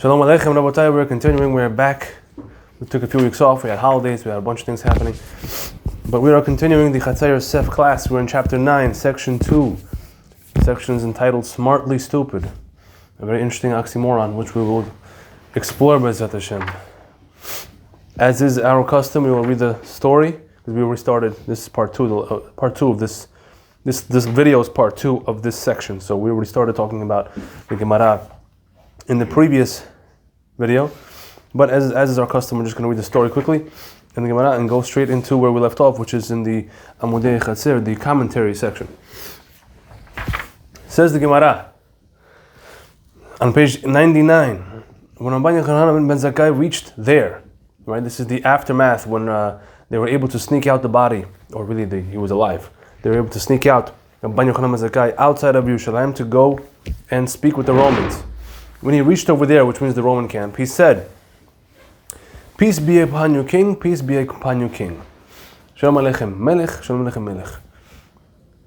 Shalom Aleichem Rabotai, we're continuing, we're back. We took a few weeks off, we had holidays, we had a bunch of things happening. But we are continuing the Chatzar Yosef class. We're in chapter 9, section 2. Section is entitled Smartly Stupid. A very interesting oxymoron, which we will explore B'ezrat Hashem. As is our custom, we will read the story, because we restarted, this is part 2 of this video is part 2 of this section. So we already started talking about the Gemara in the previous video, but as is our custom, we're just going to read the story quickly in the Gemara and go straight into where we left off, which is in the Amudei Chatzir, the commentary section. Says the Gemara on page 99, when Rabban Yochanan ben Zakkai reached there, right? This is the aftermath when they were able to sneak out the body, or really he was alive. They were able to sneak out Rabban Yochanan ben Zakkai outside of Yerushalayim to go and speak with the Romans. When he reached over there, which means the Roman camp, he said, "Peace be upon you, king. Peace be upon you, king. Shalom aleichem, melech. Shalom aleichem, melech."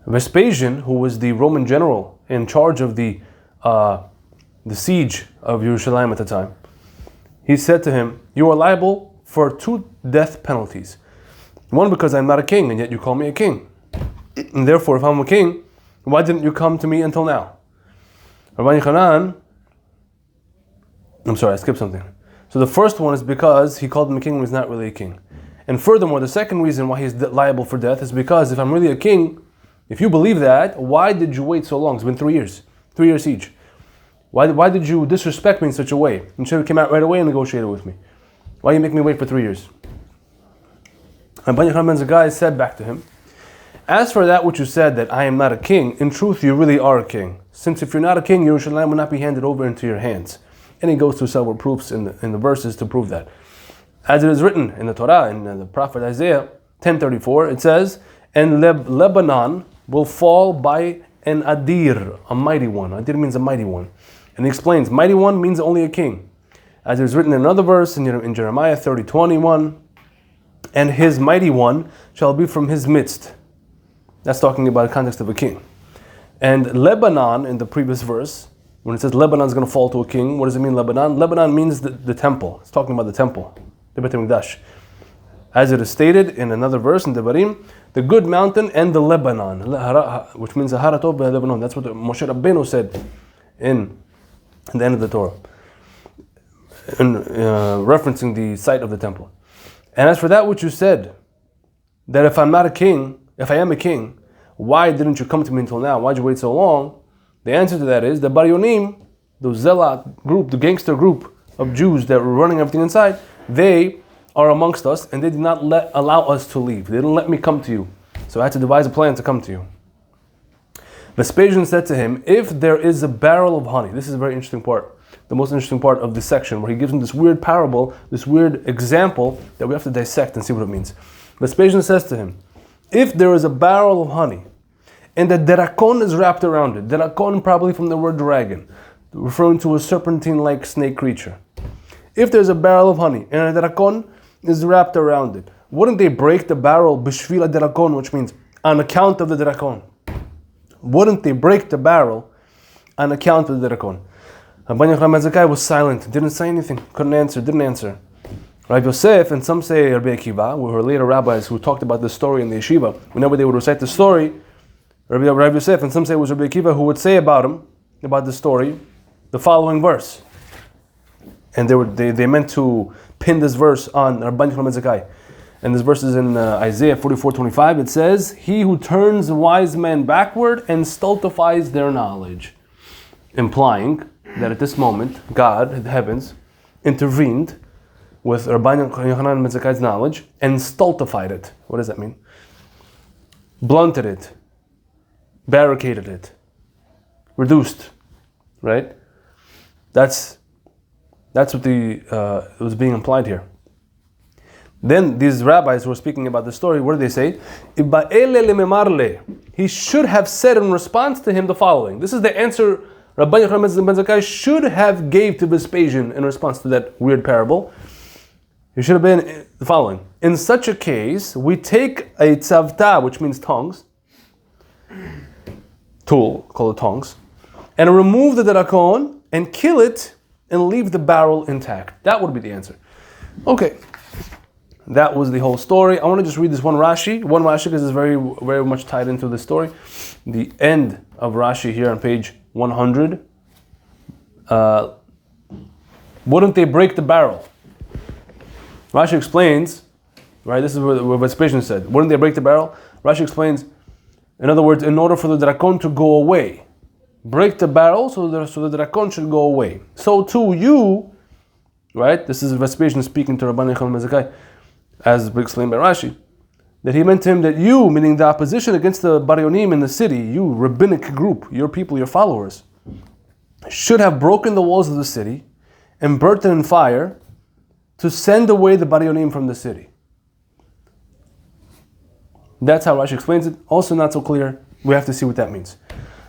Vespasian, who was the Roman general in charge of the siege of Yerushalayim at the time, he said to him, "You are liable for 2 death penalties. One, because I'm not a king, and yet you call me a king. And therefore, if I'm a king, why didn't you come to me until now?" Rabban Yochanan, I'm sorry, I skipped something. So the first one is because he called him a king when he's not really a king. And furthermore, the second reason why he's liable for death is because if I'm really a king, if you believe that, why did you wait so long? It's been 3 years. 3-year siege. Why did you disrespect me in such a way? You should have come out right away and negotiated with me. Why you make me wait for 3 years? And Rabban Yochanan ben Zakkai said back to him, "As for that which you said, that I am not a king, in truth you really are a king. Since if you're not a king, Yerushalayim will not be handed over into your hands." And he goes through several proofs in the verses to prove that. As it is written in the Torah, in the prophet Isaiah 10:34, it says, "And Lebanon will fall by an Adir, a mighty one." Adir means a mighty one. And he explains, mighty one means only a king. As it is written in another verse in Jeremiah 30:21, "And his mighty one shall be from his midst." That's talking about the context of a king. And Lebanon, in the previous verse, when it says Lebanon is going to fall to a king, what does it mean, Lebanon? Lebanon means the temple. It's talking about the temple, the Beit HaMikdash. As it is stated in another verse in Devarim, the good mountain and the Lebanon, which means the Haratov Lebanon. That's what Moshe Rabbeinu said in the end of the Torah, in referencing the site of the temple. And as for that which you said, that if I'm not a king, if I am a king, why didn't you come to me until now? Why'd you wait so long? The answer to that is the Bar Yonim, the Zealot group, the gangster group of Jews that were running everything inside, they are amongst us and they did not allow us to leave. They didn't let me come to you. So I had to devise a plan to come to you. Vespasian said to him, "If there is a barrel of honey," this is a very interesting part, the most interesting part of this section, where he gives him this weird parable, this weird example that we have to dissect and see what it means. Vespasian says to him, "If there is a barrel of honey, and the derakon is wrapped around it," derakon probably from the word dragon, referring to a serpentine-like snake creature. If there's a barrel of honey and a derakon is wrapped around it, wouldn't they break the barrel b'shvil derakon, which means on account of the derakon? Wouldn't they break the barrel on account of the derakon? Rabban Yochanan ben Zakkai was silent, didn't say anything, didn't answer. Rav Yosef, and some say Rabbi Akiva, who were later rabbis who talked about this story in the yeshiva, whenever they would recite the story, Rabbi Yosef, and some say it was Rabbi Akiva, who would say about him, about the story, the following verse. And they meant to pin this verse on Rabban Yochanan ben Zakkai. And this verse is in Isaiah 44:25. It says, "He who turns wise men backward and stultifies their knowledge." Implying that at this moment, God, the heavens, intervened with Rabban Yochanan ben Zakkai's knowledge and stultified it. What does that mean? Blunted it. Barricaded it, reduced, right? That's what was being implied here. Then these rabbis who were speaking about the story, what do they say? He should have said in response to him the following. This is the answer Rabban Yochanan ben Zakkai should have gave to Vespasian in response to that weird parable. He should have been the following. In such a case, we take a tzavta, which means tongs, tool called tongs, and remove the derakon and kill it and leave the barrel intact. That would be the answer. Okay. That was the whole story. I want to just read this one Rashi because it's very, very much tied into the story. The end of Rashi here on page 100. Wouldn't they break the barrel? Rashi explains, right? This is what Vespasian said. Wouldn't they break the barrel? Rashi explains, in other words, in order for the Drakon to go away, break the barrel so the Drakon should go away. So too you, right? This is Vespasian speaking to Rabban Yochanan ben Zakkai, as explained by Rashi, that he meant to him that you, meaning the opposition against the Baryonim in the city, you, rabbinic group, your people, your followers, should have broken the walls of the city and burnt them in fire to send away the Baryonim from the city. That's how Rashi explains it. Also not so clear. We have to see what that means.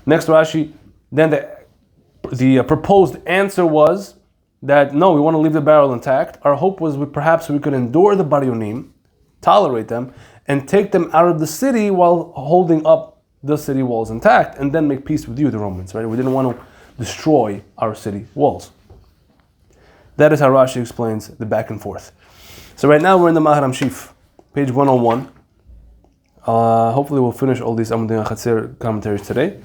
Next Rashi, then the proposed answer was that no, we want to leave the barrel intact. Our hope was perhaps we could endure the Baryonim, tolerate them, and take them out of the city while holding up the city walls intact, and then make peace with you, the Romans. Right? We didn't want to destroy our city walls. That is how Rashi explains the back and forth. So right now we're in the Maharam Shif, page 101. Hopefully we'll finish all these Amudin Chatzir commentaries today,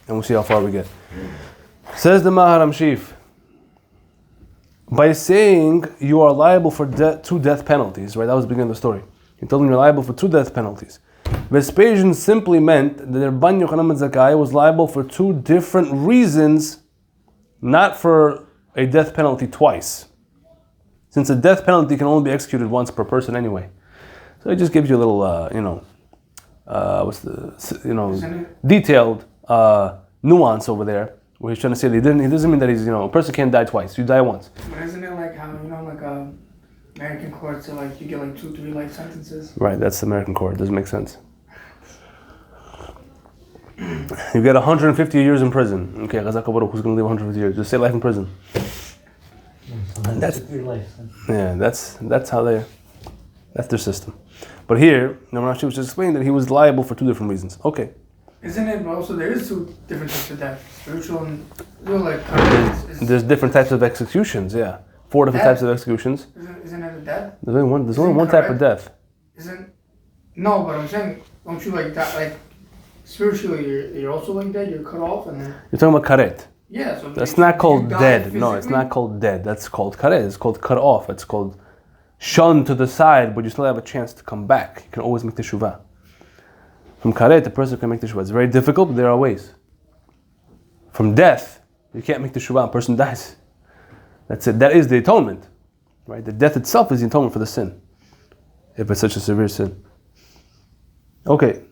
and we'll see how far we get. Says the Maharam Shif, by saying you are liable for two death penalties, right? That was the beginning of the story. He told him you're liable for two death penalties. Vespasian simply meant that Rabban Yochanan ben Zakkai was liable for two different reasons, not for a death penalty twice. Since a death penalty can only be executed once per person anyway. So it just gives you a little, detailed nuance over there. Where he's trying to say that he doesn't mean that he's, a person can't die twice. You die once. But isn't it like how, American courts are you get 2-3 life sentences? Right, that's the American court. It doesn't make sense. You get 150 years in prison. Okay, Chazak Baruch, who's going to live 150 years? Just say life in prison. And that's their system. But here, Rashi was just explaining that he was liable for two different reasons. Okay. Isn't it also there is two different types of death? Spiritual and there's different types of executions, yeah. 4 different types of executions. Isn't it a death? There's only one type of death. No, but I'm saying, don't you that spiritually you're also dead, you're cut off and then you're talking about karet. Yeah, so that's not called dead. Physically? No, it's not called dead. That's called karet. It's called cut off. It's called shunned to the side, but you still have a chance to come back. You can always make teshuvah. From karet, the person can make teshuvah. It's very difficult, but there are ways. From death, you can't make teshuvah. A person dies. That's it. That is the atonement, right? The death itself is the atonement for the sin, if it's such a severe sin. Okay.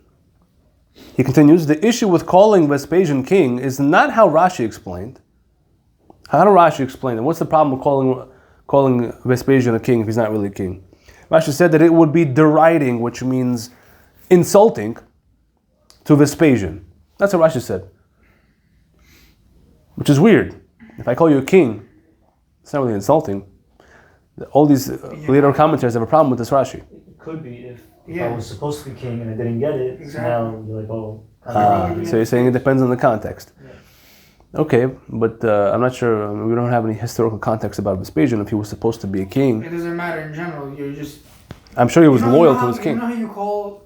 He continues, the issue with calling Vespasian king is not how Rashi explained. How did Rashi explain it? What's the problem with calling Vespasian a king if he's not really a king? Rashi said that it would be deriding, which means insulting, to Vespasian. That's what Rashi said. Which is weird. If I call you a king, it's not really insulting. All these later commentators have a problem with this Rashi. It could be if I was supposed to be king and I didn't get it. Exactly. So now you're like, so you're saying it depends on the context. Yeah. Okay, but I'm not sure. We don't have any historical context about Vespasian if he was supposed to be a king. It doesn't matter in general. You're just. I'm sure he was loyal to his king. You know how you call?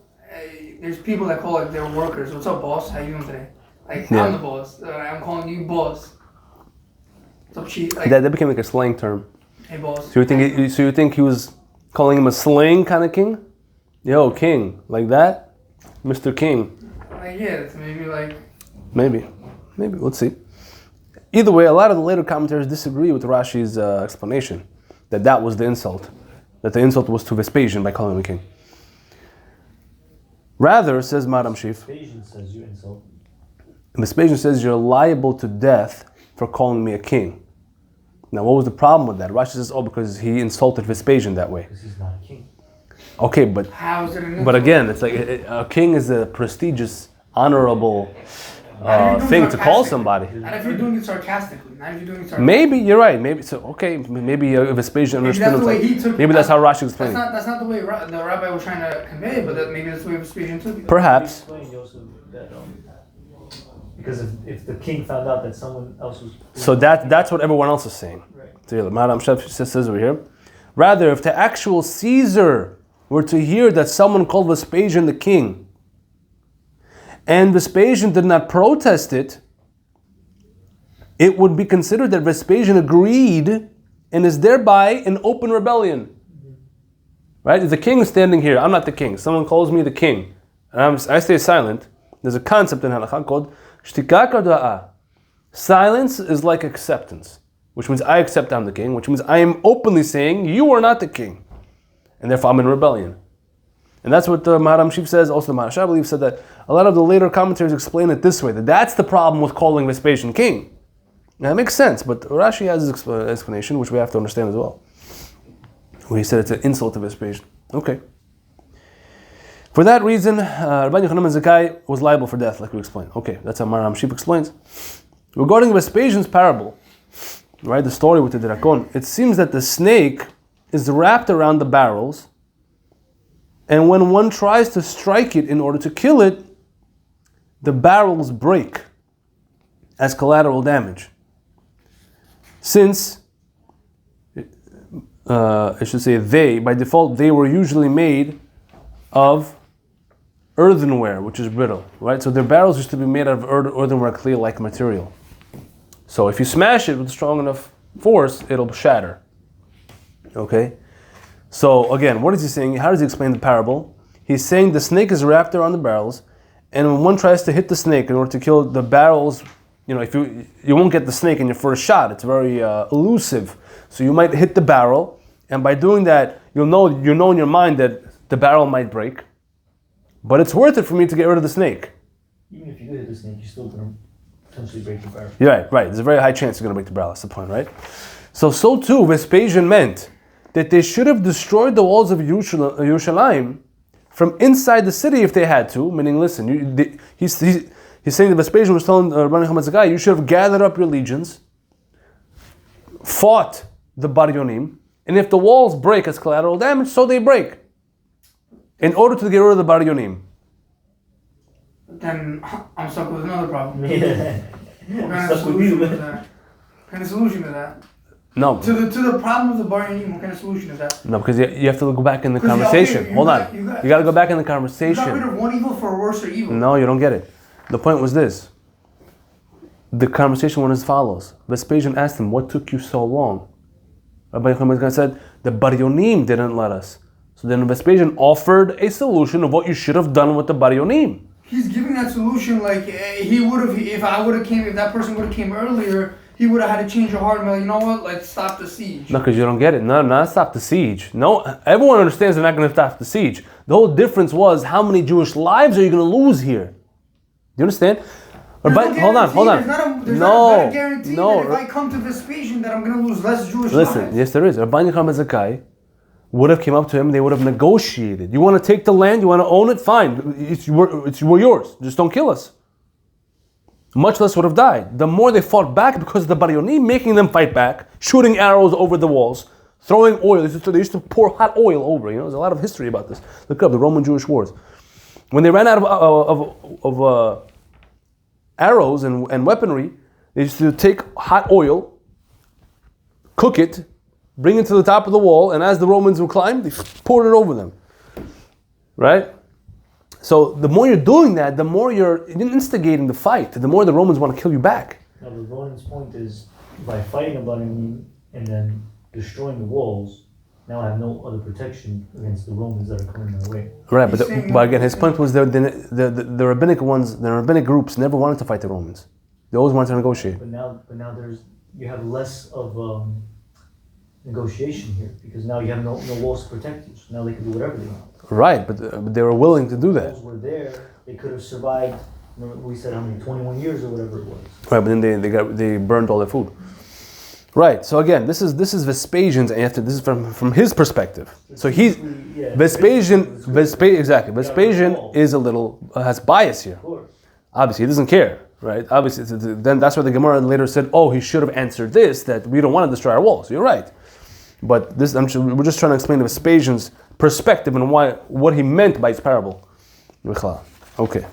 There's people that call their workers. What's up, boss? How you doing today? I'm the boss. I'm calling you boss. What's up, chief? That became like a slang term. Hey, boss. So you think he was calling him a slang kind of king? Yo, king, like that, Mr. King. Maybe. Let's see. Either way, a lot of the later commentators disagree with Rashi's explanation that was the insult, that the insult was to Vespasian by calling him a king. Rather, says Maharam Shif, Vespasian says you insult. Vespasian says you're liable to death for calling me a king. Now, what was the problem with that? Rashi says, because he insulted Vespasian that way. Because he's not a king. Okay, but how is it an insult? But again, it's like a king is a prestigious, honorable thing to call somebody. Not if you're doing it sarcastically. Maybe you're right. Maybe so. Okay, maybe Vespasian understood. Maybe that's how Rashi explained. That's not the way the rabbi was trying to convey it, but maybe that's the way Vespasian took it. Perhaps. Because if the king found out that someone else was... So that's what everyone else is saying. Right. So here, the Maharam Shef says over here, rather, if the actual Caesar were to hear that someone called Vespasian the king, and Vespasian did not protest it, it would be considered that Vespasian agreed and is thereby in open rebellion. Right? If the king is standing here, I'm not the king, someone calls me the king, and I stay silent, there's a concept in halakha called shtika kada'ah. Silence is like acceptance, which means I accept I'm the king, which means I am openly saying you are not the king, and therefore I'm in rebellion. And that's what the Maharam Shif says. Also the Maharshal, I believe, said that a lot of the later commentaries explain it this way, that that's the problem with calling Vespasian king. Now it makes sense, but Rashi has his explanation, which we have to understand as well, where he said it's an insult to Vespasian. Okay. For that reason, Rabban Yochanan ben Zakkai was liable for death, like we explained. Okay, that's how Maharam Shif explains. Regarding Vespasian's parable, right, the story with the Drakon, it seems that the snake is wrapped around the barrels, and when one tries to strike it in order to kill it, the barrels break as collateral damage. Since, I should say by default, they were usually made of earthenware, which is brittle, right? So their barrels used to be made out of earthenware, clay-like material. So if you smash it with strong enough force, it'll shatter. Okay? So again, what is he saying? How does he explain the parable? He's saying the snake is wrapped around the barrels, and when one tries to hit the snake in order to kill the barrels, if you won't get the snake in your first shot. It's very elusive. So you might hit the barrel, and by doing that, you know in your mind that the barrel might break, but it's worth it for me to get rid of the snake. Even if you do hit the snake, you're still going to potentially break the barrel. Right. There's a very high chance you're going to break the barrel. That's the point, right? So too, Vespasian meant that they should have destroyed the walls of Yerushalayim from inside the city if they had to. Meaning, listen, he's saying that Vespasian was telling Rabban Yochanan ben Zakkai, you should have gathered up your legions, fought the Bar Yonim, and if the walls break as collateral damage, so they break, in order to get rid of the Bar Yonim. Then I'm stuck with another problem. Yeah. What kind of solution to that? No. To the problem of the Bar Yonim, what kind of solution is that? No, because you have to go back in the conversation. Hold on. You got to go back in the conversation. You got rid of one evil for a worse evil. No, you don't get it. The point was this. The conversation went as follows. Vespasian asked him, what took you so long? Rabbi Yochanan ben Zakkai said, the Bar Yonim didn't let us. So then Vespasian offered a solution of what you should have done with the Bar Yonim. He's giving that solution like he would have, if that person would have came earlier, he would have had to change your heart and be like, you know what, let's stop the siege. No, because you don't get it. No, not stop the siege. No, everyone understands they're not going to stop the siege. The whole difference was how many Jewish lives are you going to lose here? Do you understand? Hold on. There's not a guarantee that if I come to Vespasian that I'm going to lose less Jewish lives. Listen, yes there is. Rabban Yochanan ben Zakkai would have came up to him, they would have negotiated. You want to take the land, you want to own it, fine. It's yours. Just don't kill us. Much less would have died. The more they fought back because of the Bar Yonim making them fight back, shooting arrows over the walls, throwing oil. They used to pour hot oil over. There's a lot of history about this. Look up the Roman-Jewish wars. When they ran out of arrows and weaponry, they used to take hot oil, cook it, bring it to the top of the wall, and as the Romans would climb, they poured it over them. Right? So the more you're doing that, the more you're instigating the fight, the more the Romans want to kill you back. Now the Romans' point is, by fighting a Bar Yonim and then destroying the walls, now I have no other protection against the Romans that are coming my way. Right, but again, his point was the rabbinic ones, the rabbinic groups never wanted to fight the Romans. They always wanted to negotiate. But now you have less of negotiation here, because now you have no walls to protect you. So now they can do whatever they want. Right, but they were willing to do that. The walls were there. They could have survived. Remember we said how many 21 years or whatever it was. Right, but then they burned all their food. Right. So again, this is Vespasian's answer. This is from his perspective. So he's Vespasian is a little has bias here. Of course. Obviously, he doesn't care. Right. Obviously, then that's why the Gemara later said, "Oh, he should have answered this. That we don't want to destroy our walls." You're right. But this, we're just trying to explain Vespasian's perspective and what he meant by his parable. Okay.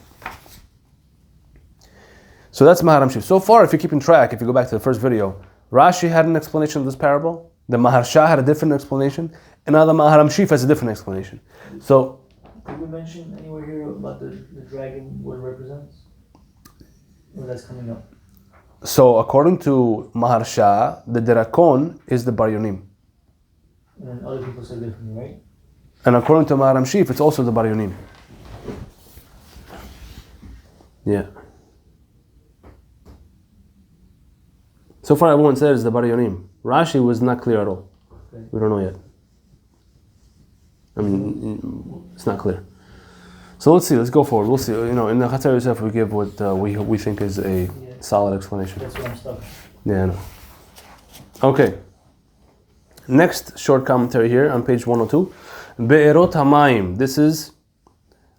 So that's Maharam Shif. So far, if you're keeping track, if you go back to the first video, Rashi had an explanation of this parable. The Maharsha had a different explanation. And now the Maharam Shif has a different explanation. So, did we mention anywhere here about the dragon, what it represents? Or that's coming up? So according to Maharsha, the Drakon is the Bar Yonim. And then other people say differently, right? And according to Maharam Shif, it's also the Bar Yonim. Yeah. So far everyone says the Bar Yonim. Rashi was not clear at all. Okay. We don't know yet. I mean, it's not clear. So let's see, let's go forward. We'll see. In the Chatzar Yosef we give what we think is a solid explanation. That's where I'm stuck. Yeah, I know. Okay. Next short commentary here on page 102. Be'erot HaMayim. This is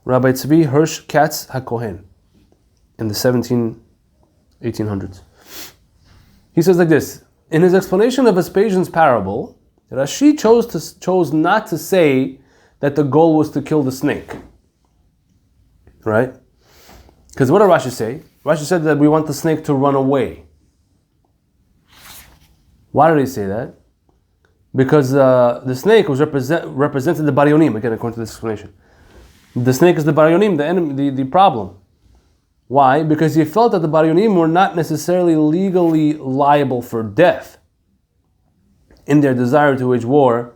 Rabbi Tzvi Hirsch Katz HaKohen in the 1800s. He says like this. In his explanation of Vespasian's parable, Rashi chose not to say that the goal was to kill the snake. Right? Because what did Rashi say? Rashi said that we want the snake to run away. Why did he say that? Because the snake was represented the Bar Yonim, again according to this explanation. The snake is the Bar Yonim, the enemy, the problem. Why? Because he felt that the Bar Yonim were not necessarily legally liable for death in their desire to wage war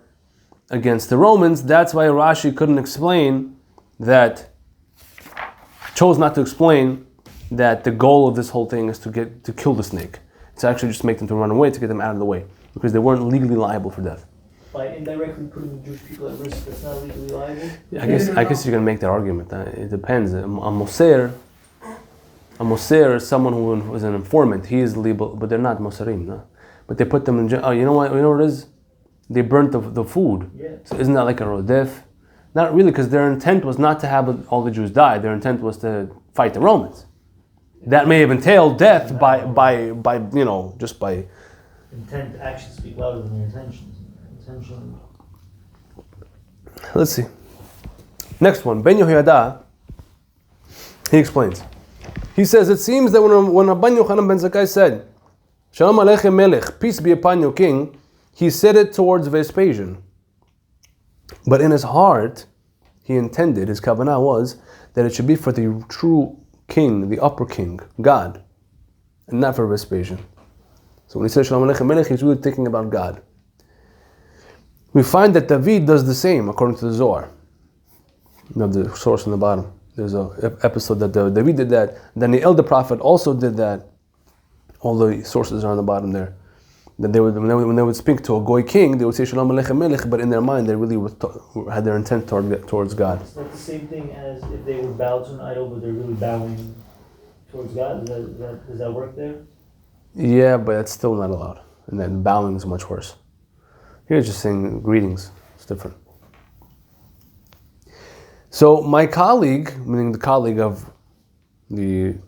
against the Romans. That's why Rashi couldn't explain that, chose not to explain that the goal of this whole thing is to kill the snake. It's actually just make them to run away, to get them out of the way, because they weren't legally liable for death. By indirectly putting the Jewish people at risk, that's not legally liable? I guess you can make that argument. It depends. A Moser is someone who is an informant. He is liable, but they're not Moserim, no? But they put them in jail. Oh, you know what it is? They burnt the food. Yeah. So isn't that like a rodef? Not really, because their intent was not to have all the Jews die. Their intent was to fight the Romans. That may have entailed death by just by... Intent, actions speak louder than your intentions. Intention... Let's see. Next one, Ben Yehoyada, he explains. He says, it seems that when Rabban Yochanan ben Zakkai said, Shalom Aleichem Melech, peace be upon you, king, he said it towards Vespasian. But in his heart, he intended, his kavanah was, that it should be for the true king, the upper king, God, and not for Vespasian. So when he says Shalom Aleichem Melech, he's really thinking about God. We find that David does the same, according to the Zohar. You have the source on the bottom. There's an episode that David did that. Daniel the prophet also did that. All the sources are on the bottom there. That they would, when they would speak to a goy king, they would say Shalom Aleichem Melech, but in their mind they really had their intent towards God. It's not the same thing as if they would bow to an idol, but they're really bowing towards God. Does that work there? Yeah, but it's still not allowed. And then bowing is much worse. Here it's just saying greetings. It's different. So my colleague, meaning the colleague of the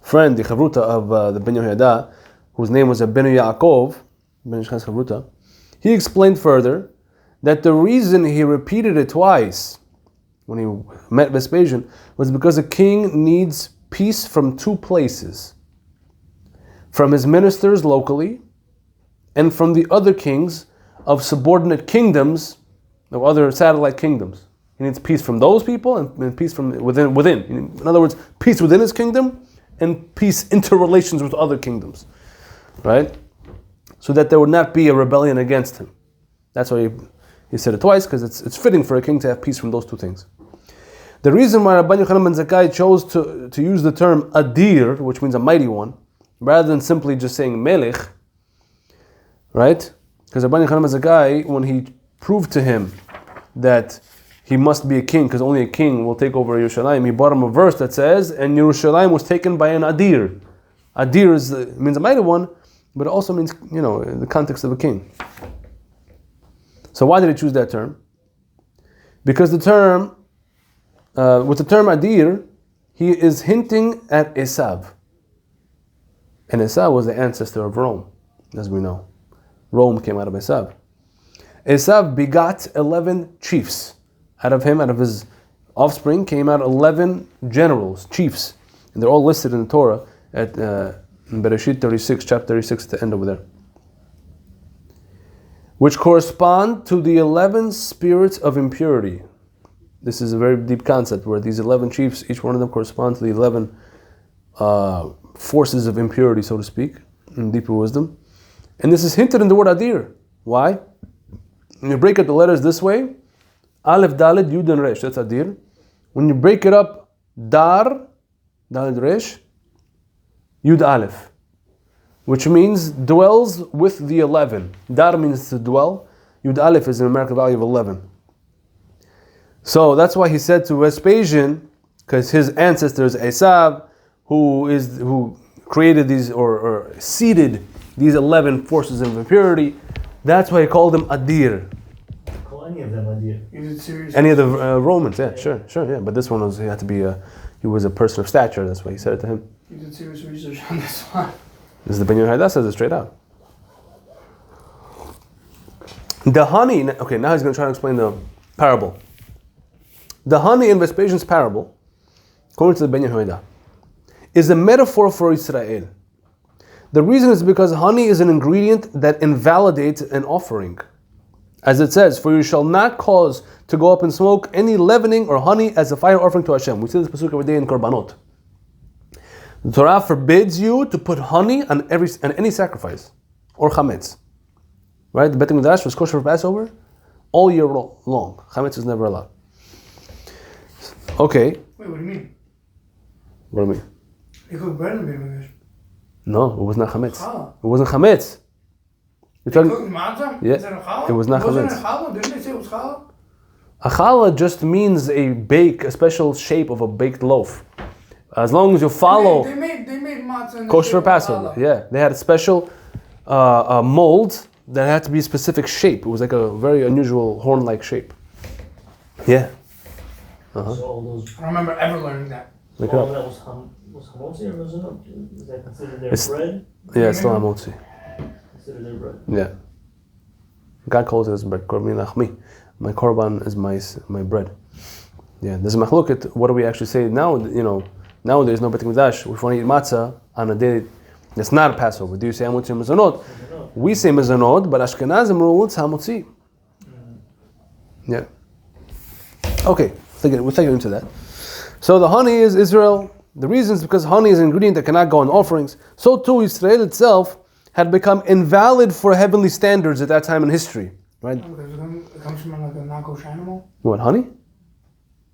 friend, the chavruta of the Ben Yehoyada, whose name was Abenu Yaakov, Ben Ishchaz Chavruta, he explained further that the reason he repeated it twice when he met Vespasian was because a king needs peace from two places. From his ministers locally and from the other kings of subordinate kingdoms, of other satellite kingdoms. He needs peace from those people and peace from within. In other words, peace within his kingdom and peace interrelations with other kingdoms. Right? So that there would not be a rebellion against him. That's why he said it twice, because it's fitting for a king to have peace from those two things. The reason why Rabban Yochanan ben Zakkai chose to use the term Adir, which means a mighty one, rather than simply just saying Melech, right? Because Rabban Yochanan ben Zakkai, when he proved to him that he must be a king, because only a king will take over Yerushalayim, he brought him a verse that says, and Yerushalayim was taken by an Adir. Adir means a mighty one, but it also means, in the context of a king. So why did he choose that term? Because with the term Adir, he is hinting at Esav. And Esav was the ancestor of Rome, as we know. Rome came out of Esav. Esav begot 11 chiefs. Out of his offspring came out 11 generals, chiefs. And they're all listed in the Torah at in Bereshit 36, chapter 36, at the end over there. which correspond to the 11 spirits of impurity. This is a very deep concept where these 11 chiefs, each one of them correspond to the 11 forces of impurity, so to speak, in deeper wisdom. And this is hinted in the word Adir. Why? When you break up the letters this way, Aleph, Dalet, Yud, and Resh, that's Adir. When you break it up, Dar, Dalet, Resh, Yud, Aleph, which means dwells with the 11. Dar means to dwell. Yud, Aleph is a numerical value of 11. So that's why he said to Vespasian, because his ancestors, Esav, who created these or seeded these 11 forces of impurity, that's why he called them Adir. Call any of them Adir. Is it serious? Any of the Romans, yeah, sure, yeah. But this one was, he had to be he was a person of stature, that's why he said it to him. You did serious research on this one. This is the Ben Yehoiada says it straight out. The honey, okay, now he's going to try to explain the parable. The honey in Vespasian's parable, according to the Ben Yehoiada, is a metaphor for Israel. The reason is because honey is an ingredient that invalidates an offering. As it says, for you shall not cause to go up in smoke any leavening or honey as a fire offering to Hashem. We see this pasuk every day in Korbanot. The Torah forbids you to put honey on any sacrifice or chametz. Right? The Beit HaMikdash was kosher for Passover all year long. Chametz is never allowed. Okay. Wait, what do you mean? What do you mean? You cook bread in the Beit HaMikdash. No, it was not chametz. Challah. It wasn't chametz. You're They talking. cooked matzah? Yeah, Is that a challah? it was not Wasn't chametz. it a challah? Didn't they say it was challah? A challah just means a special shape of a baked loaf. As long as you follow They made matzah in the kosher shape of Passover, challah. yeah, they had a special mold that had to be a specific shape. It was like a very unusual horn-like shape. Yeah. So all those, I don't remember ever learning that. Look it all up. that was hamotzi or was it? Is that considered their It's- bread? Yeah, it's still amotzi. Considered their bread. Yeah. God calls it as bread. Korban lachmi. My korban is my bread. Yeah. There's a machloket. What do we actually say now? Nowadays, no Beit HaMikdash. If we want to eat matzah on a day that's not a Passover, do you say hamotzi or mezonot? We say mezonot, but Ashkenazim rule it's hamotzi. Yeah. Okay, we'll take it into that. So the honey is Israel. The reason is because honey is an ingredient that cannot go on offerings. So too, Israel itself had become invalid for heavenly standards at that time in history. Right? Because it comes from like a non-kosher animal. What, honey?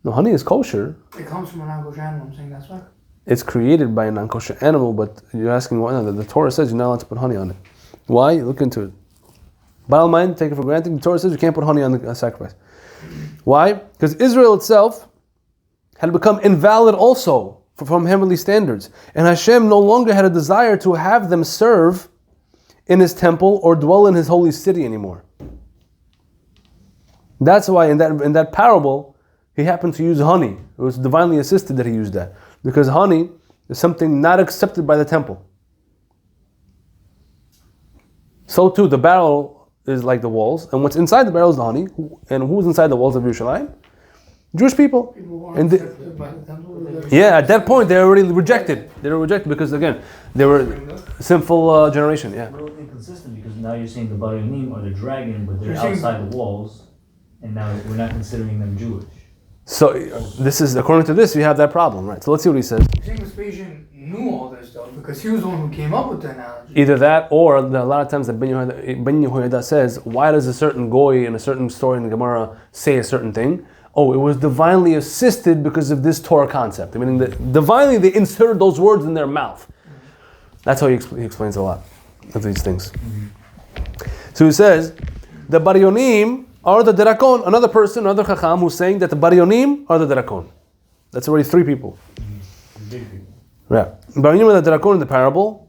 No, honey is kosher. It comes from a non-kosher animal. I'm saying that's why. It's created by a non-kosher animal, but you're asking why. No, the Torah says you're not allowed to put honey on it. Why? Look into it. Baal mind, take it for granted. The Torah says you can't put honey on the sacrifice. Why? Because Israel itself had become invalid also from heavenly standards. And Hashem no longer had a desire to have them serve in his temple or dwell in his holy city anymore. That's why in that parable, he happened to use honey. It was divinely assisted that he used that. Because honey is something not accepted by the temple. So too, the barrel is like the walls, and what's inside the barrel is the honey. And who's inside the walls of Yerushalayim? Jewish people. People who And aren't they- accepted by the temple. Yeah, at that point they were already rejected. They were rejected because again, they were a sinful generation. Yeah. A little inconsistent because now you're saying the Baryonim are the dragon, but they're You're saying- outside the walls, and now we're not considering them Jewish. So this is according to this, you have that problem, right? So let's see what he says. I think Vespasian knew all this stuff because he was the one who came up with the analogy. Either that, or a lot of times that Ben Yehoiada says, why does a certain goy in a certain story in the Gemara say a certain thing? Oh, it was divinely assisted because of this Torah concept. I mean, divinely they inserted those words in their mouth. That's how he explains a lot of these things. So he says, the Baryonim are the Drakon. Another person, another Chacham, who's saying that the Baryonim are the Drakon. That's already three people. Big people. Yeah. Baryonim are the Drakon in the parable,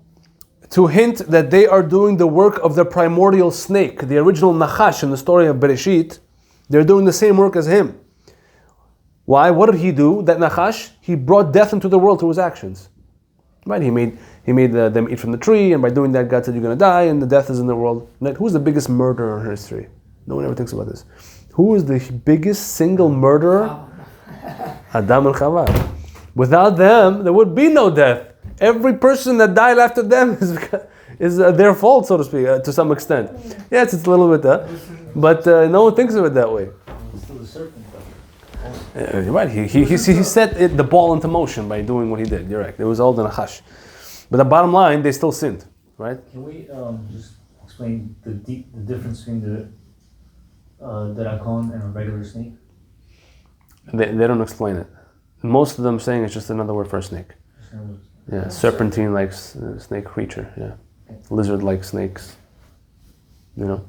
to hint that they are doing the work of the primordial snake, the original Nachash in the story of Bereshit. They're doing the same work as him. Why? What did he do? That Nachash, he brought death into the world through his actions. Right? He made them eat from the tree, and by doing that, God said you're going to die, and the death is in the world. Who's the biggest murderer in history? No one ever thinks about this. Who is the biggest single murderer? Adam and Chava. Without them, there would be no death. Every person that died after them is because, is their fault, so to speak, to some extent. Yes, it's a little bit but no one thinks of it that way. It's still the serpent, though. You're right. He set the ball into motion by doing what he did. You're right. It was all the nachash. But the bottom line, they still sinned, right? Can we just explain the difference between the Darakon and a regular snake? They don't explain it. Most of them saying it's just another word for a snake. Yeah, serpentine-like snake creature. Yeah, lizard-like snakes. You know.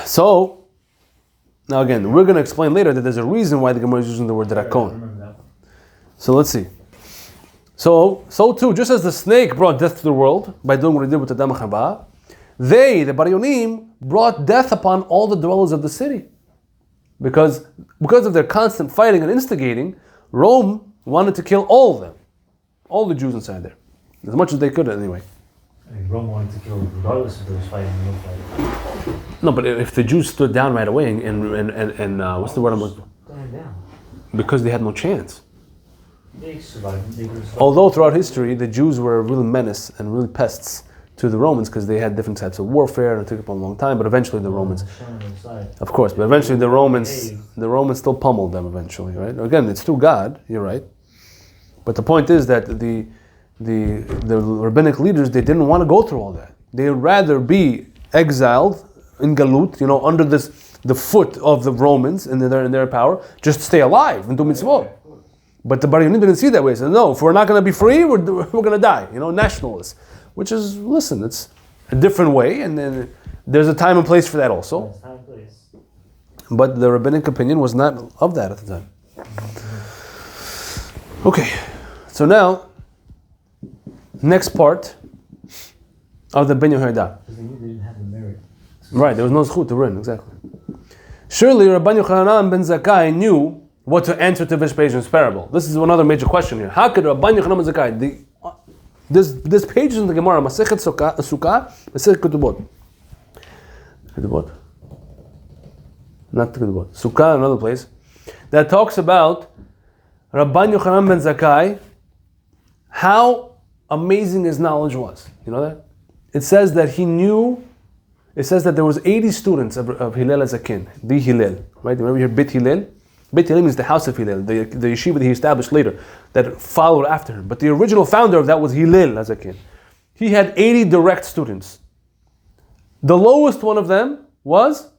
So now again, we're going to explain later that there's a reason why the Gemara is using the word Darakon. So let's see. So too, just as the snake brought death to the world by doing what he did with the Dam Chaba, they, the Baryonim, brought death upon all the dwellers of the city. Because of their constant fighting and instigating, Rome wanted to kill all of them. All the Jews inside there. As much as they could anyway. I mean, Rome wanted to kill regardless if there was fighting or no fighting. No, but if the Jews stood down right away and what's the word I'm looking for? Stand down. Because they had no chance. They survived. Although throughout history, the Jews were a real menace and really pests to the Romans because they had different types of warfare and it took up a long time, but eventually the Romans, of course, but eventually the Romans still pummeled them eventually, right? Again, it's through God, you're right. But the point is that the rabbinic leaders, they didn't want to go through all that. They'd rather be exiled in Galut, under the foot of the Romans and in their power, just stay alive and do mitzvot. But the Baryonim didn't see it that way. They said, no, if we're not going to be free, we're going to die. Nationalists. Which is, listen, it's a different way, and then there's a time and place for that also. But the rabbinic opinion was not of that at the time. Okay, so now, next part of the Ben Yehoiada. Because they didn't have the merit. Right, there was no zchut to run, exactly. Surely Rabban Yochanan ben Zakkai knew what to answer to Vespasian's parable. This is another major question here. How could Rabban Yochanan ben Zakkai, this page is in the Gemara, Masechet Sukkah, Masechet Ketubot. Ketubot? Not Ketubot. Sukkah, another place, that talks about Rabban Yochanan ben Zakkai, how amazing his knowledge was. You know that? It says that there was 80 students of Hillel HaZaken, the Hillel, right? Remember here, Beit Hillel? Beit Hillel means the house of Hillel, the yeshiva that he established later, that followed after him. But the original founder of that was Hillel HaZaken. He had 80 direct students. The lowest one of them was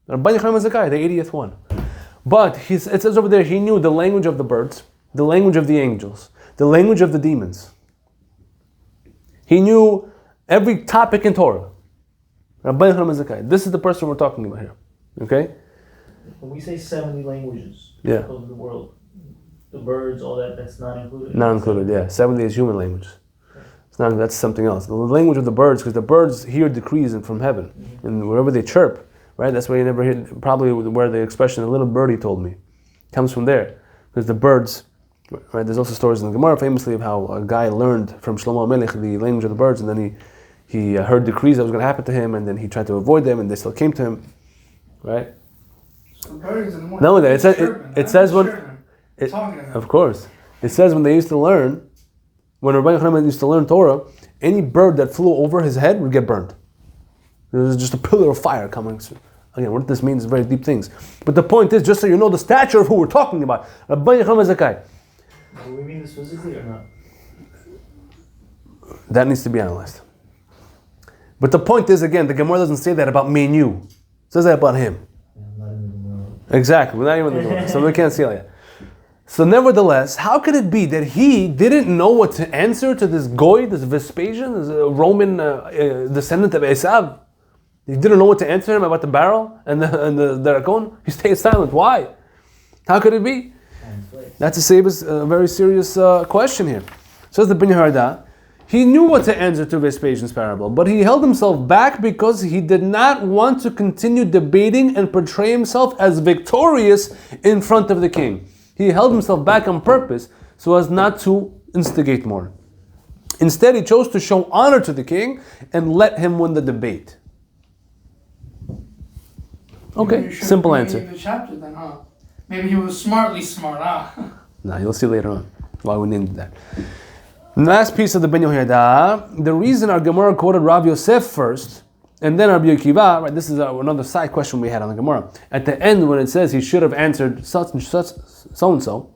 Rabban Yochanan ben Zakkai, the 80th one. But it says over there, he knew the language of the birds, the language of the angels, the language of the demons. He knew every topic in Torah. Rabban Yochanan ben Zakkai. This is the person we're talking about here. Okay? When we say 70 languages of the world, the birds, all that, that's not included? Not included, yeah. 70 is human language. It's not, that's something else. The language of the birds, because the birds hear decrees from heaven. And wherever they chirp, right? That's why you never hear, probably where the expression, a little birdie told me, comes from there. Because the birds, right? There's also stories in the Gemara famously of how a guy learned from Shlomo HaMelech the language of the birds, and then he heard decrees that was going to happen to him, and then he tried to avoid them, and they still came to him, right? No, it says when, of course, it says when they used to learn, when Rabban Yochanan used to learn Torah, any bird that flew over his head would get burned. There was just a pillar of fire coming. Again, what this means is very deep things. But the point is, just so you know the stature of who we're talking about, Rabban Yochanan ben Zakkai. Do we mean this physically or not? That needs to be analyzed. But the point is, again, the Gemara doesn't say that about me and you. It says that about him. Exactly, we're not even in the Gemara, so we can't see that. So nevertheless, how could it be that he didn't know what to answer to this Goy, this Vespasian, this Roman descendant of Esav? He didn't know what to answer him about the barrel and the Darakon? He stayed silent. Why? How could it be? That's a very serious question here. Says the Ben Yehoiada, he knew what to answer to Vespasian's parable, but he held himself back because he did not want to continue debating and portray himself as victorious in front of the king. He held himself back on purpose so as not to instigate more. Instead, he chose to show honor to the king and let him win the debate. Okay, simple answer. The chapter then, huh? Maybe he was smartly smart, huh? No, you'll see later on why we named that. Last piece of the Ben Yehoyada, the reason our Gemara quoted Rav Yosef first, and then Rabbi Akiva, right? This is another side question we had on the Gemara. At the end, when it says he should have answered such and such, so and so,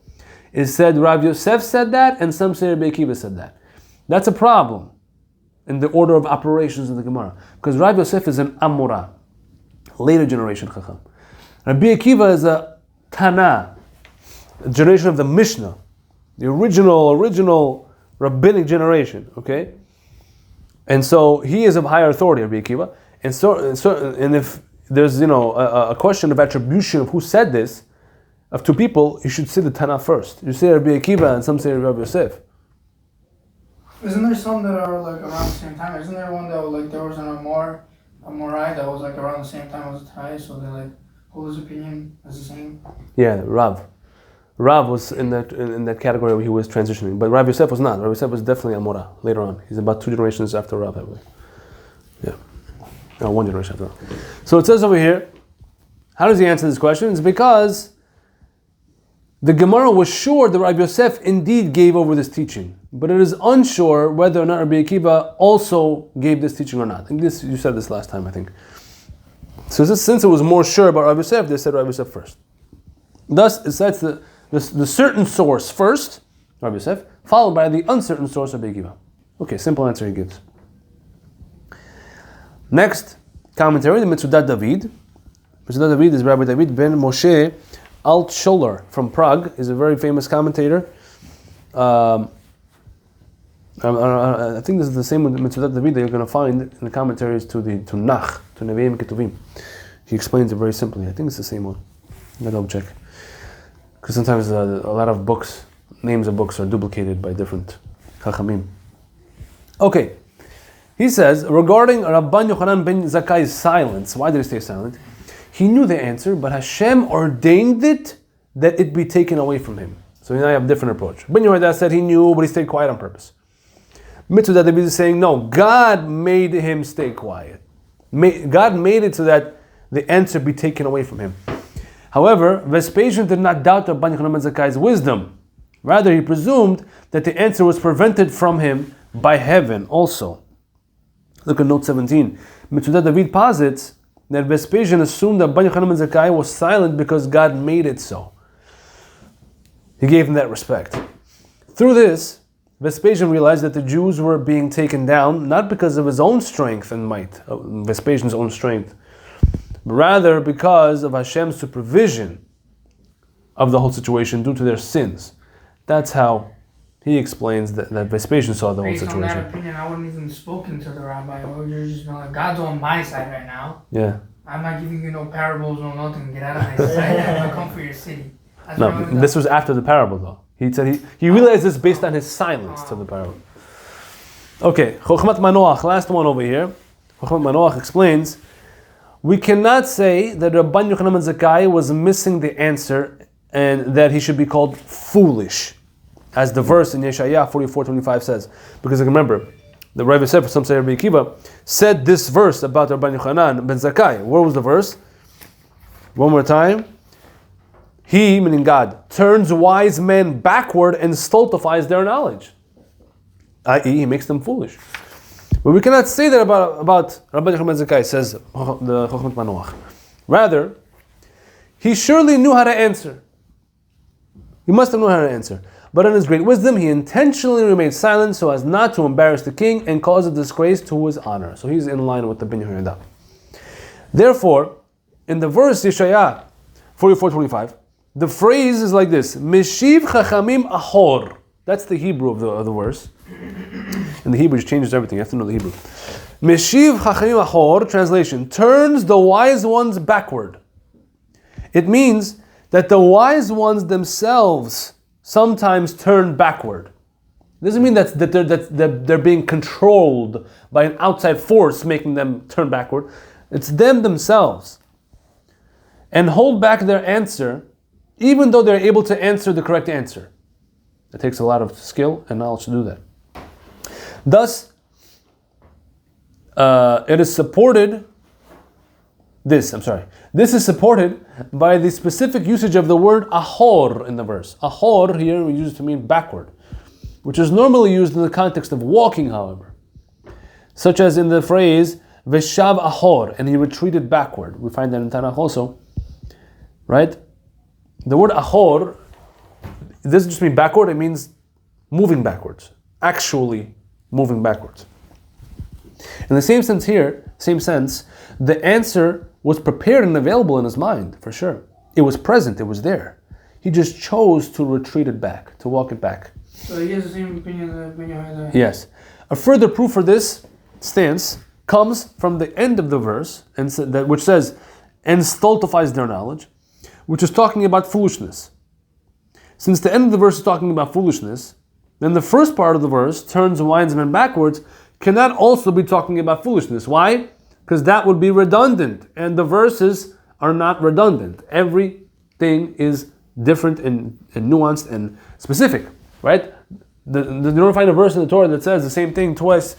it said Rav Yosef said that, and some say Rabbi Akiva said that. That's a problem in the order of operations of the Gemara, because Rav Yosef is an Amora, later generation Chacham. Rabbi Akiva is a Tana, a generation of the Mishnah, the original rabbinic generation, okay? And so he is of higher authority, Rabbi Akiva. And if there's a question of attribution of who said this, of two people, you should say the Tana first. You say Rabbi Akiva and some say Rabbi Yosef. Isn't there some that are like around the same time? Isn't there one that was there was an Amorai that was like around the same time as Tai, so they like hold his opinion as the same? Yeah, Rav. Rav was in that category where he was transitioning, but Rav Yosef was not. Rav Yosef was definitely Amora later on. He's about 2 generations after Rav, I believe. Yeah. No, 1 generation after Rav. So it says over here, how does he answer this question? It's because the Gemara was sure that Rav Yosef indeed gave over this teaching, but it is unsure whether or not Rabbi Akiva also gave this teaching or not. I think you said this last time, I think. So since it was more sure about Rav Yosef, they said Rav Yosef first. Thus, it cites the certain source first, Rav Yosef, followed by the uncertain source of Rabbi Akiva. Okay, simple answer he gives. Next commentary, the Metzudat David. Metzudat David is Rabbi David ben Moshe Altsholer from Prague. Is a very famous commentator. I think this is the same with Metzudat David that you're going to find in the commentaries to Nach, to Nevi'im Ketuvim. He explains it very simply. I think it's the same one. I'm going to double check. Because sometimes a lot of books, names of books are duplicated by different Chachamim. Okay. He says, regarding Rabban Yochanan ben Zakkai's silence, why did he stay silent? He knew the answer, but Hashem ordained it that it be taken away from him. So now you have a different approach. Ben Yehoyada said he knew, but he stayed quiet on purpose. Metzudat David is saying, no, God made him stay quiet. God made it so that the answer be taken away from him. However, Vespasian did not doubt Rabban Yochanan ben Zakkai's wisdom. Rather, he presumed that the answer was prevented from him by heaven also. Look at note 17. Metzudat David posits that Vespasian assumed that Rabban Yochanan ben Zakkai was silent because God made it so. He gave him that respect. Through this, Vespasian realized that the Jews were being taken down not because of his own strength and might, Vespasian's own strength, but rather because of Hashem's supervision of the whole situation due to their sins. That's how he explains that Vespasian saw the whole situation. Based on that opinion, I wouldn't even spoken to the rabbi. I would just been like, God's on my side right now. Yeah. I'm not giving you no parables or nothing. Get out of my sight. I'm going to come for your city. That's No, this was after the parable though. He said he realized this based on his silence to the parable. Okay, Chochmat Manoach, last one over here. Chochmat Manoach explains, we cannot say that Rabban Yochanan ben Zakkai was missing the answer and that he should be called foolish, as the verse in Yeshaya 44:25 says. Because remember, the Rav Yosef, some say Rabbi Akiva, said this verse about Rabban Yochanan ben Zakkai. Where was the verse? One more time. He, meaning God, turns wise men backward and stultifies their knowledge. I.e., he makes them foolish. But we cannot say that about Rabban Yochanan ben Zakkai, says the Chochmat Manoach. Rather, he surely knew how to answer. He must have known how to answer. But in his great wisdom, he intentionally remained silent so as not to embarrass the king and cause a disgrace to his honor. So he's in line with the Ben Yehoyada. Therefore, in the verse Yeshaya 44:25, the phrase is like this: Meshiv Chachamim Ahor. That's the Hebrew of the verse. And the Hebrew just changes everything. You have to know the Hebrew. Meshiv Chachamim Ahor, translation, turns the wise ones backward. It means that the wise ones themselves sometimes turn backward. It doesn't mean that they're being controlled by an outside force making them turn backward. It's them themselves. And hold back their answer, even though they're able to answer the correct answer. It takes a lot of skill and knowledge to do that. Thus, it is supported. This is supported by the specific usage of the word ahor in the verse. Ahor here we use it to mean backward. which is normally used in the context of walking, however, such as in the phrase Veshav Ahor, and he retreated backward. We find that in Tanakh also, right? The word Ahor, it doesn't just mean backward, it means moving backwards, actually moving backwards. In the same sense here, the answer was prepared and available in his mind, for sure. It was present, it was there. He just chose to retreat it back, to walk it back. So he has the same opinion that Benyo has. Yes. A further proof for this stance comes from the end of the verse, which says, and stultifies their knowledge, which is talking about foolishness. Since the end of the verse is talking about foolishness, then the first part of the verse, turns wise men backwards, cannot also be talking about foolishness. Why? Because that would be redundant, and the verses are not redundant. Everything is different and nuanced and specific, right? You don't find a verse in the Torah that says the same thing twice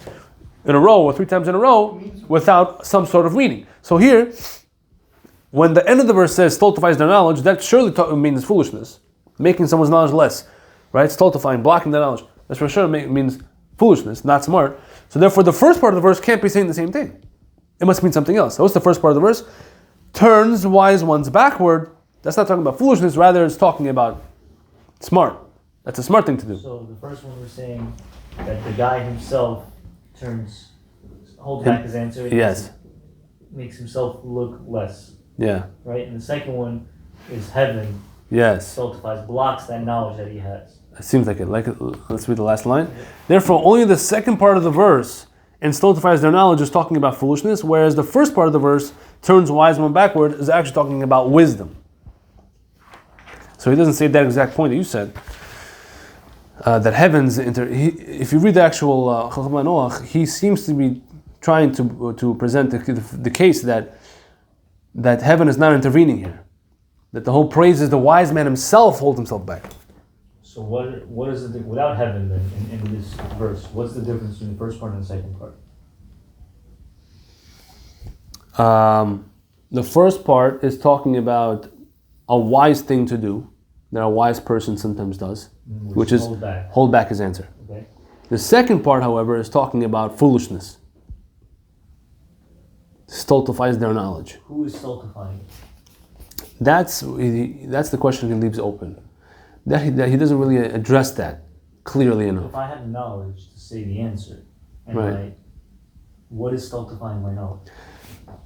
in a row or 3 times in a row without some sort of meaning. So here, when the end of the verse says stultifies their knowledge, that surely means foolishness, making someone's knowledge less, right? Stultifying, blocking their knowledge. That's for sure means foolishness, not smart. So therefore, the first part of the verse can't be saying the same thing. It must mean something else. So what's the first part of the verse? Turns wise ones backward. That's not talking about foolishness, rather it's talking about smart. That's a smart thing to do. So the first one we're saying that the guy himself holds back his answer. Yes. Makes himself look less. Yeah. Right? And the second one is heaven. Yes. Stultifies, blocks that knowledge that he has. It seems like it. Let's read the last line. Therefore, only the second part of the verse and stultifies their knowledge is talking about foolishness, whereas the first part of the verse, turns wise men backward, is actually talking about wisdom. So he doesn't say that exact point that you said. That heavens, if you read the actual Chacham Noach, he seems to be trying to present the case that heaven is not intervening here. That the whole praise is the wise man himself holds himself back. So what is it without heaven then in this verse? What's the difference between the first part and the second part? The first part is talking about a wise thing to do that a wise person sometimes does, which is hold back his answer. Okay. The second part, however, is talking about foolishness. Stultifies their knowledge. Who is stultifying? That's the question he leaves open. That he doesn't really address that clearly enough. If I have knowledge to say the answer, and Right. what is stultifying my knowledge?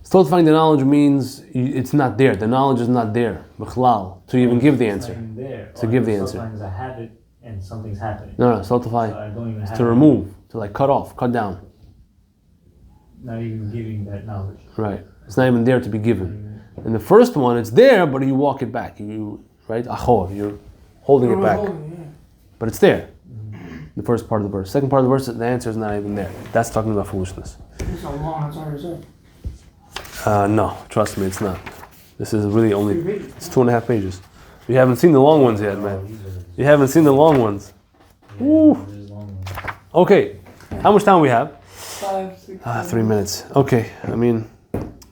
Stultifying the knowledge means it's not there. The knowledge is not there, b'chlal, to even give the It's answer. not even there. To give the answer. Stultifying is I have it and something's happening. No, stultify So I don't even is have to it. remove, to cut off, cut down. Not even giving that knowledge. Right. It's not even there to be given. And the first one, it's there, but you walk it back. Right? Achor, you're holding it back. But it's there. The first part of the verse. Second part of the verse, the answer is not even there. That's talking about foolishness. It's so long, it's hard to say. No, trust me, it's not. This is really only, 3 pages. it's 2.5 pages. You haven't seen the long ones yet, man. You haven't seen the long ones. Woo. Okay, how much time we have? 5, 6, 3 minutes. Okay, I mean,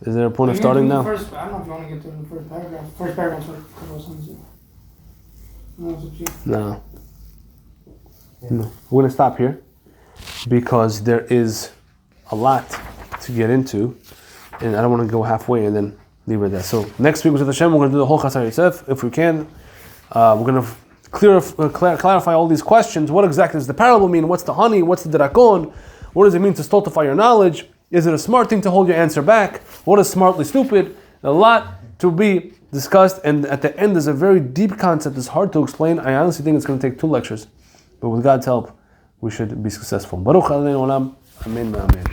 is there a point of starting now? I don't know if you want to get to the first paragraph. First paragraph's like a couple of sentences. No, it's up to you. No. No. We're going to stop here because there is a lot to get into, and I don't want to go halfway and then leave it at that. So next week with Hashem, we're going to do the whole Chasar Yosef if we can. We're going to clarify all these questions. What exactly does the parable mean? What's the honey? What's the drakon? What does it mean to stultify your knowledge? Is it a smart thing to hold your answer back? What is smartly stupid? A lot to be discussed, and at the end there's a very deep concept. It's hard to explain. I honestly think it's going to take 2 lectures, but with God's help, we should be successful. Baruch Adonai Olam. Amen. Amen.